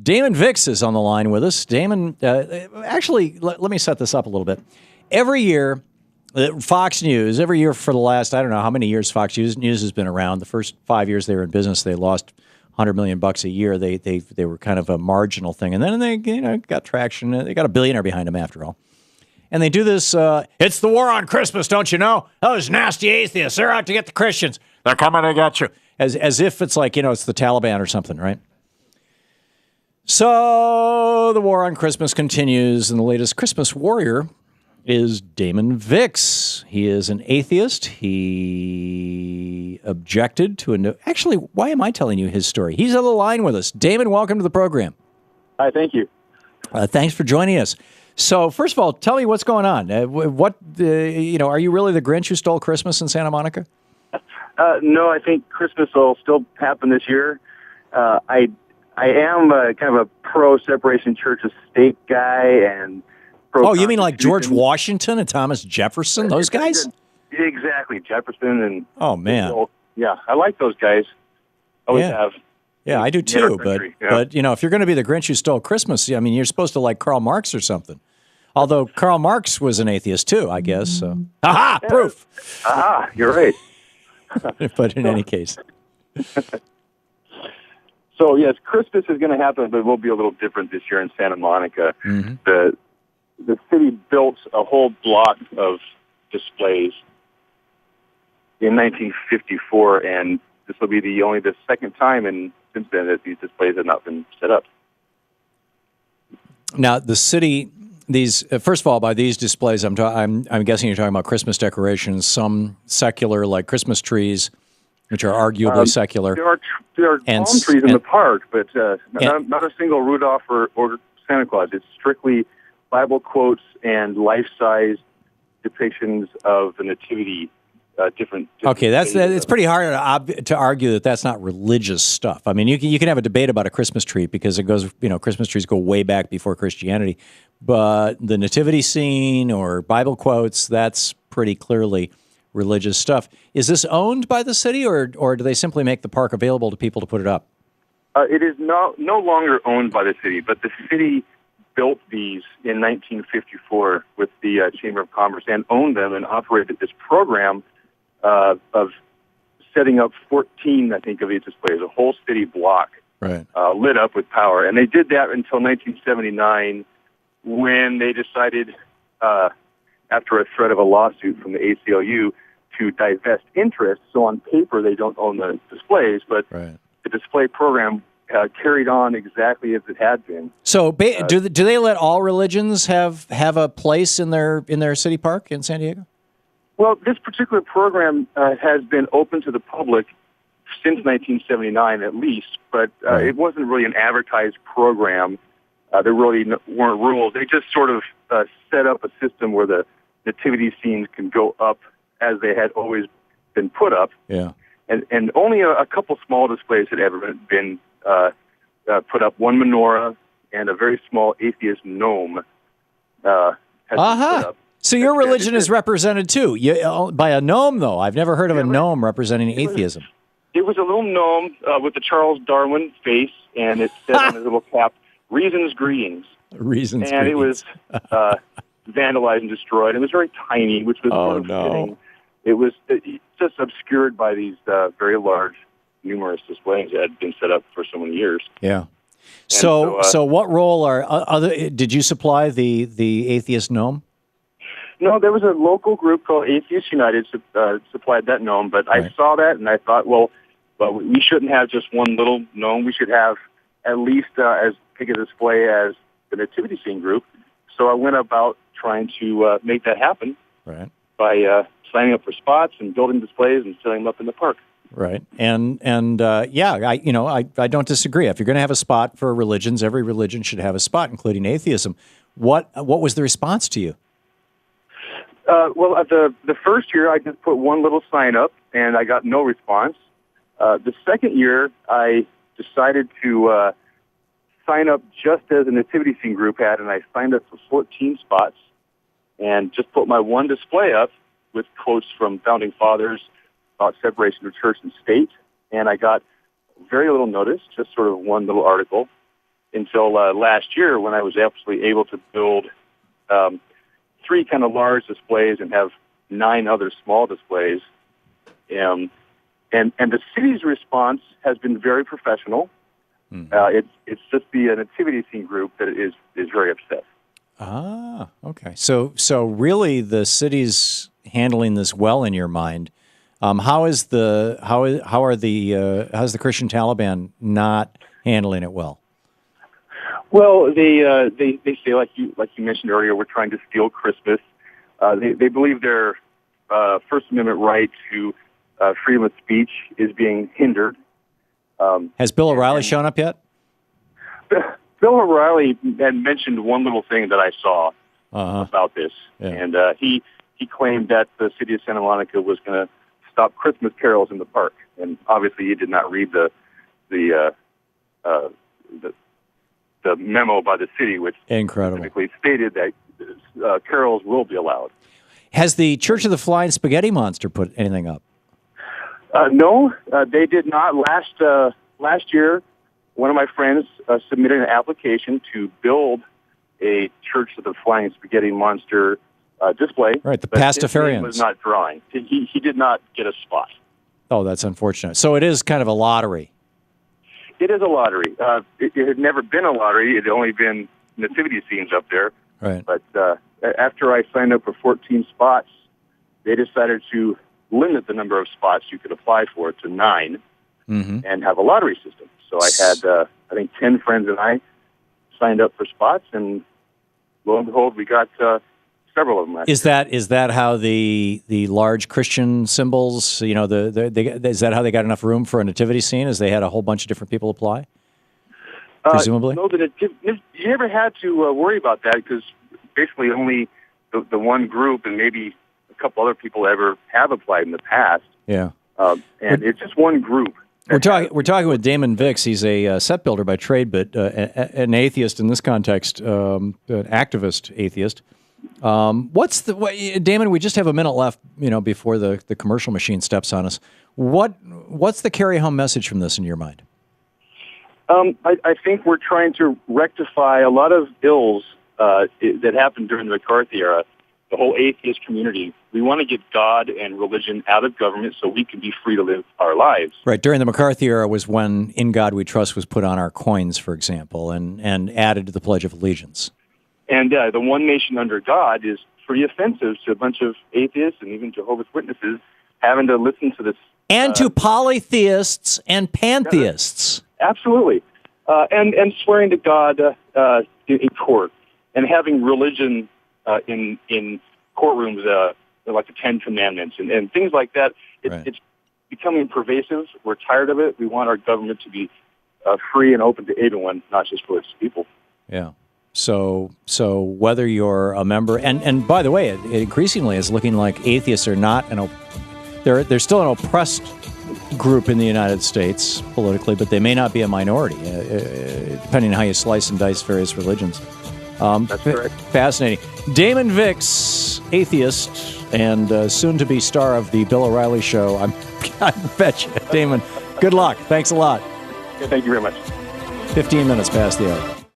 Damon Vix is on the line with us. Damon, actually, let me set this up a little bit. Every year, Fox News, every year for the last, I don't know how many years Fox News has been around. The first 5 years they were in business, they lost $100 million a year. They were kind of a marginal thing. And then they got traction. They got a billionaire behind them after all. And they do this, it's the war on Christmas, don't you know? Those nasty atheists, they're out to get the Christians. They're coming to get you. As if it's like, it's the Taliban or something, right? So the war on Christmas continues, and the latest Christmas warrior is Damon Vix. He is an atheist. He objected to Actually, why am I telling you his story? He's on the line with us. Damon, welcome to the program. Hi, thank you. Thanks for joining us. So, first of all, tell me what's going on. Are you really the Grinch who stole Christmas in Santa Monica? No, I think Christmas will still happen this year. I am kind of a pro-separation church of state guy and pro. Oh, you mean like George Washington and Thomas Jefferson, those guys? Exactly, Jefferson and. Oh man. Yeah, I like those guys. Always have. Yeah, I do too. But if you're going to be the Grinch who stole Christmas, I mean, you're supposed to like Karl Marx or something. Although Karl Marx was an atheist too, I guess. So. Aha! Yeah. Proof. Aha! You're right. But in any case. So, yes, Christmas is going to happen, but it will be a little different this year in Santa Monica. Mm-hmm. The city built a whole block of displays in 1954, and this will be the second time since then that these displays have not been set up. Now, the city, first of all, by these displays, I'm guessing you're talking about Christmas decorations, some secular, like Christmas trees, which are arguably secular. There are palm trees in the park, but not a single Rudolph or Santa Claus. It's strictly Bible quotes and life-size depictions of the Nativity. Different okay, it's pretty hard to argue that that's not religious stuff. I mean, you can have a debate about a Christmas tree because it goes, Christmas trees go way back before Christianity, but the nativity scene or Bible quotes, that's pretty clearly religious stuff. Is this owned by the city, or do they simply make the park available to people to put it up? It is no longer owned by the city, but the city built these in 1954 with the Chamber of Commerce and owned them and operated this program of setting up 14, I think, of these displays, a whole city block right. Lit up with power. And they did that until 1979 when they decided, after a threat of a lawsuit from the ACLU, to divest interest. So on paper, they don't own the displays, but right. The display program carried on exactly as it had been. So do they let all religions have a place in their city park in San Diego? Well, this particular program has been open to the public since 1979 at least, but right. It wasn't really an advertised program. There really weren't rules. They just sort of set up a system where the nativity scenes can go up as they had always been put up. Yeah. And only a couple small displays had ever been put up. One menorah and a very small atheist gnome has been put up. So your religion is represented too, by a gnome, though. I've never heard of a gnome representing atheism. It was a little gnome with the Charles Darwin face, and it said on his little cap, "Reasons Greetings." Reasons and Greetings. It was vandalized and destroyed. It was very tiny, which was sort of fitting. It was just obscured by these very large, numerous displays that had been set up for so many years. Yeah. So what role did you supply the atheist gnome? No, there was a local group called Atheist United supplied that gnome, but right. I saw that and I thought, well, we shouldn't have just one little gnome. We should have at least as big a display as the Nativity Scene group. So I went about trying to make that happen right. by signing up for spots and building displays and setting them up in the park. Right, and I don't disagree. If you're going to have a spot for religions, every religion should have a spot, including atheism. What was the response to you? Well, the first year, I just put one little sign up, and I got no response. The second year, I decided to sign up just as a Nativity Scene group had, and I signed up for 14 spots and just put my one display up with quotes from Founding Fathers about separation of church and state, and I got very little notice, just sort of one little article. until last year when I was actually able to build 3 kind of large displays and have 9 other small displays. And the city's response has been very professional. Mm-hmm. It's just the nativity scene group that is very upset. Ah, okay. So really, the city's handling this well in your mind. How's the Christian Taliban not handling it well? Well, they say, like you mentioned earlier, we're trying to steal Christmas. They believe their First Amendment right to freedom of speech is being hindered. Has Bill O'Reilly shown up yet? Bill O'Reilly had mentioned one little thing that I saw about this, and he claimed that the city of Santa Monica was going to stop Christmas carols in the park, and obviously he did not read the memo by the city, which specifically stated that carols will be allowed. Has the Church of the Flying Spaghetti Monster put anything up? No, they did not. Last year, one of my friends submitted an application to build a Church of the Flying Spaghetti Monster display. Right, the Pastafarians. He was not drawing. He did not get a spot. Oh, that's unfortunate. So it is kind of a lottery. It is a lottery. It had never been a lottery. It had only been nativity scenes up there. Right. But after I signed up for 14 spots, they decided to limit the number of spots you could apply for to 9 and have a lottery system. So I had, I think, 10 friends and I signed up for spots, and lo and behold, we got several of them. Is that how the large Christian symbols, is that how they got enough room for a nativity scene, as they had a whole bunch of different people apply? Presumably? No, you never had to worry about that, because basically only the one group and maybe a couple other people ever have applied in the past. Yeah. And it's just one group. We're talking with Damon Vix. He's a set builder by trade, but an atheist in this context, an activist atheist. Damon? We just have a minute left, before the commercial machine steps on us. What's the carry home message from this in your mind? I think we're trying to rectify a lot of ills that happened during the McCarthy era. The whole atheist community. We want to get God and religion out of government so we can be free to live our lives. Right. During the McCarthy era was when "In God We Trust" was put on our coins, for example, and added to the Pledge of Allegiance. And the one nation under God is pretty offensive to a bunch of atheists and even Jehovah's Witnesses having to listen to this. And to polytheists and pantheists. Absolutely. And swearing to God in court and having religion in courtrooms, like the Ten Commandments and things like that. It's becoming pervasive. We're tired of it. We want our government to be free and open to everyone, not just for its people. Yeah. So whether you're a member, and by the way, it increasingly is looking like atheists are not they're still an oppressed group in the United States politically, but they may not be a minority, depending on how you slice and dice various religions. That's correct. Fascinating. Damon Vix, atheist, and soon-to-be star of the Bill O'Reilly Show. I bet you. Damon, good luck. Thanks a lot. Thank you very much. 15 minutes past the hour.